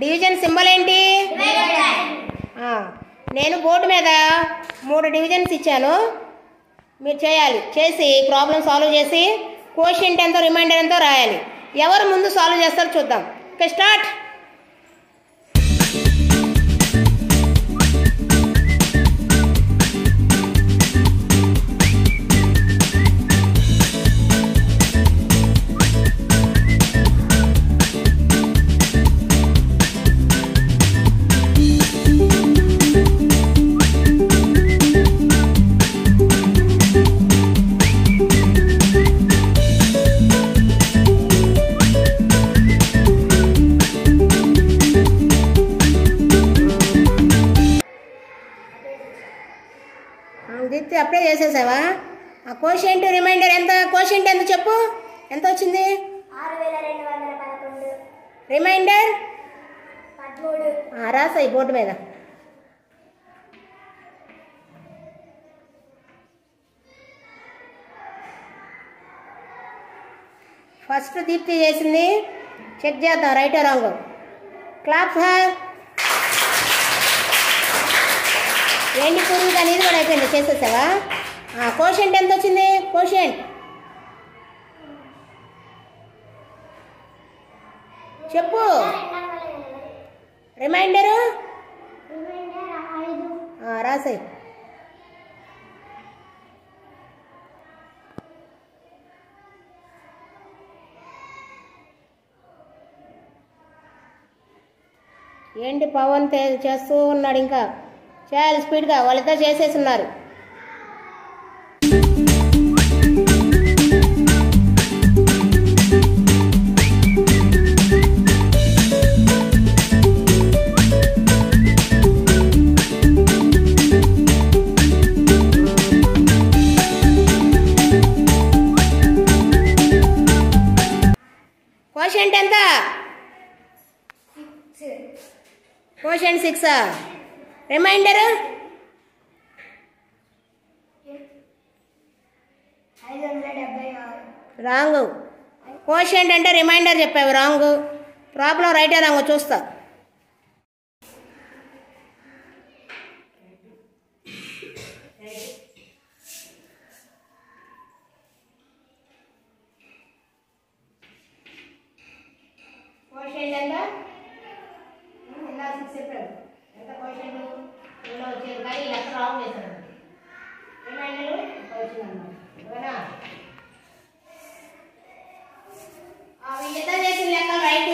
Division symbol ఏంటి? నేను board మీద 3 డివిజన్స్ ఇచ్చాను, మీరు చేయాలి. చేసి ప్రాబ్లం సాల్వ్ చేసి కోషెంట్ ఎంతో రిమైండర్ ఎంతో రాయాలి. ఎవరు ముందు సాల్వ్ చేస్తారో చూద్దాం. Okay, start. దీప్తి అప్లై చేసేసావా? ఆ కోషెంట్ రిమైండర్ ఎంత? కోషెంట్ ఎంత చెప్పు, ఎంత వచ్చింది? 6211. రిమైండర్ 13. రాసాయి బోర్డు మీద. ఫస్ట్ దీప్తి చేసింది, చెక్ చేద్దాం రైట్ రాంగ్. Clap sir. ఏంటి పూర్వీక అనేది కూడా అయిపోయింది, చేసేసావా? కోషెంట్ ఎంత వచ్చింది? కోషెంట్ చెప్పు. రిమైండరు రాసాయి. ఏంటి పవన్ చేస్తూ ఉన్నాడు, ఇంకా చేయాలి స్పీడ్గా. వాళ్ళిద్దరు చేసేసి ఉన్నారు. కోషెంట్ ఎంత? కోషెంట్ 6. రిమైండర్ 576. రాంగ్. కోషెంట్ అంటే రిమైండర్ చెప్పావు, రాంగ్. ప్రాబ్లం రైటే రాంగ్ చూస్తా. కోషెంట్ ఎంత? 6 చెప్పాడు. ఎంత కోషెంట్? వచ్చేది కానీ లెక్క రాంగ్ చేశాను. రిమైండర్ వచ్చిందన్నమాట. ఓకేనా? వీళ్ళిద్దరు చేసిన లెక్క రైట్